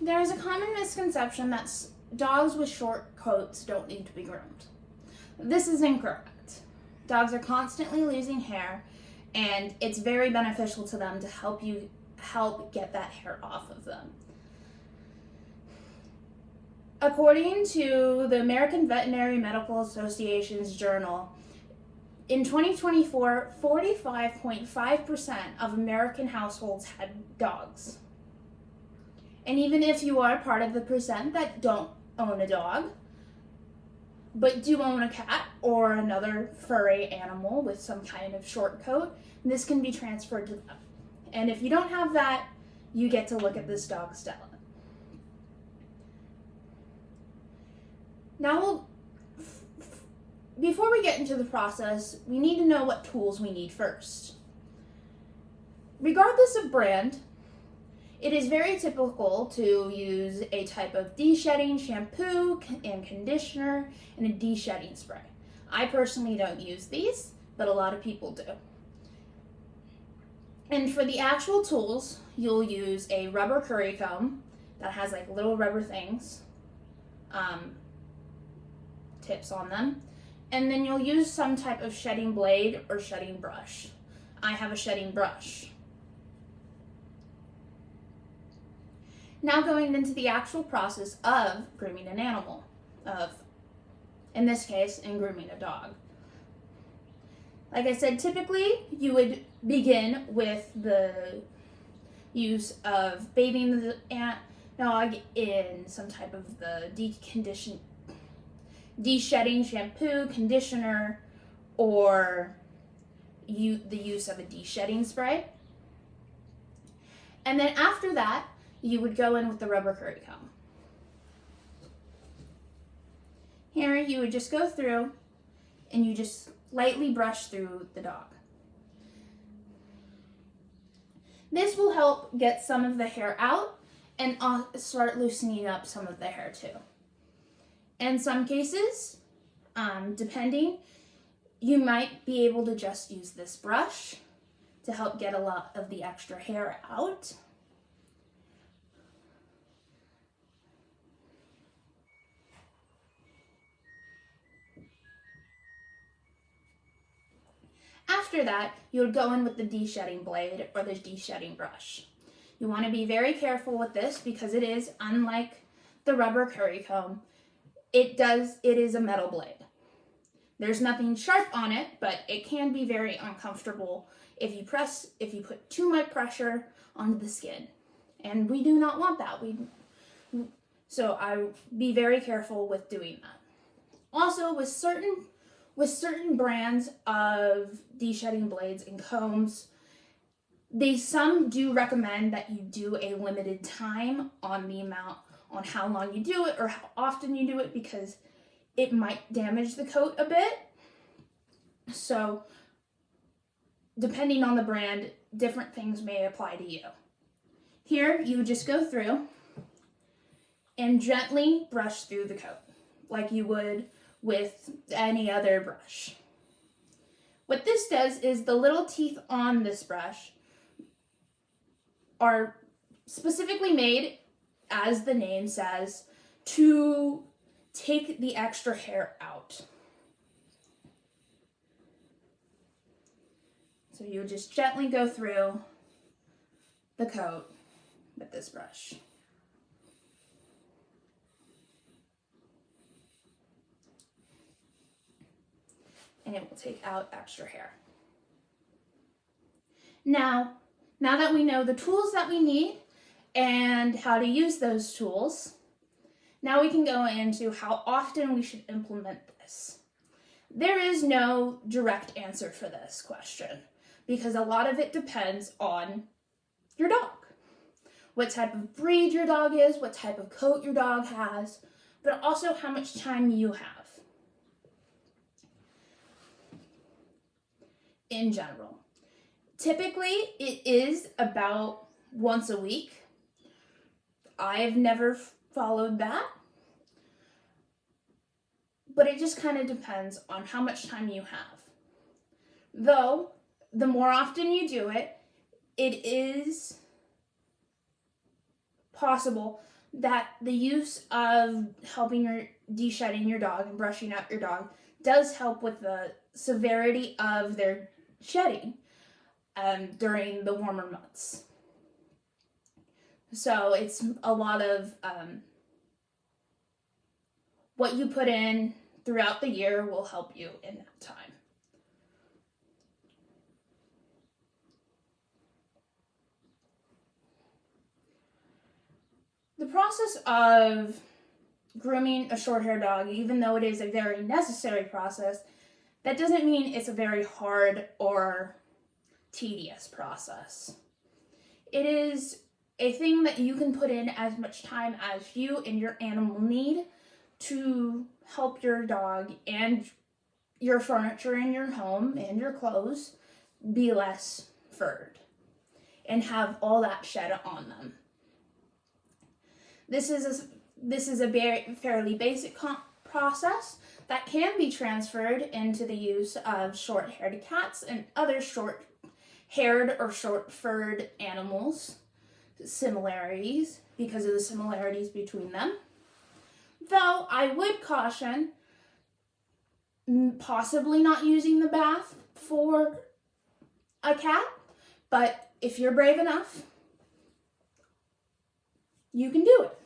There is a common misconception that dogs with short coats don't need to be groomed. This is incorrect. Dogs are constantly losing hair, and it's very beneficial to them to help get that hair off of them. According to the American Veterinary Medical Association's journal, in 2024, 45.5% of American households had dogs. And even if you are part of the percent that don't own a dog, but do own a cat or another furry animal with some kind of short coat, this can be transferred to them. And if you don't have that, you get to look at this dog Stella. Now, before we get into the process, we need to know what tools we need first. Regardless of brand, it is very typical to use a type of de-shedding shampoo and conditioner and a de-shedding spray. I personally don't use these, but a lot of people do. And for the actual tools, you'll use a rubber curry comb that has like little rubber things, tips on them. And then you'll use some type of shedding blade or shedding brush. I have a shedding brush. Now going into the actual process of grooming an animal, in this case, in grooming a dog. Like I said, typically you would begin with the use of bathing the dog in some type of the de-shedding shampoo, conditioner, or the use of a de-shedding spray. And then after that, you would go in with the rubber curry comb. Here, you would just go through and you just lightly brush through the dog. This will help get some of the hair out and start loosening up some of the hair too. In some cases, depending, you might be able to just use this brush to help get a lot of the extra hair out. After that, you would go in with the de-shedding blade or the de-shedding brush. You want to be very careful with this because it is, unlike the rubber curry comb, it is a metal blade. There's nothing sharp on it, but it can be very uncomfortable if you put too much pressure onto the skin. And we do not want that. So I be very careful with doing that. Also, with certain brands of de-shedding blades and combs, some do recommend that you do a limited time on how long you do it or how often you do it because it might damage the coat a bit. So depending on the brand, different things may apply to you. Here, you would just go through and gently brush through the coat like you would with any other brush. What this does is the little teeth on this brush are specifically made, as the name says, to take the extra hair out. So you would just gently go through the coat with this brush. And it will take out extra hair. Now that we know the tools that we need and how to use those tools, now we can go into how often we should implement this. There is no direct answer for this question because a lot of it depends on your dog. What type of breed your dog is, what type of coat your dog has, but also how much time you have. In general. Typically, it is about once a week. I've never followed that, but it just kind of depends on how much time you have. Though, the more often you do it, it is possible that the use of de-shedding your dog and brushing out your dog does help with the severity of their shedding during the warmer months. So it's a lot of what you put in throughout the year will help you in that time. The process of grooming a short-haired dog, even though it is a very necessary process, that doesn't mean it's a very hard or tedious process. It is a thing that you can put in as much time as you and your animal need to help your dog and your furniture in your home and your clothes be less furred and have all that shed on them. This is a very fairly basic process that can be transferred into the use of short-haired cats and other short-haired or short-furred animals. Similarities, because of the similarities between them. Though I would caution possibly not using the bath for a cat, but if you're brave enough, you can do it.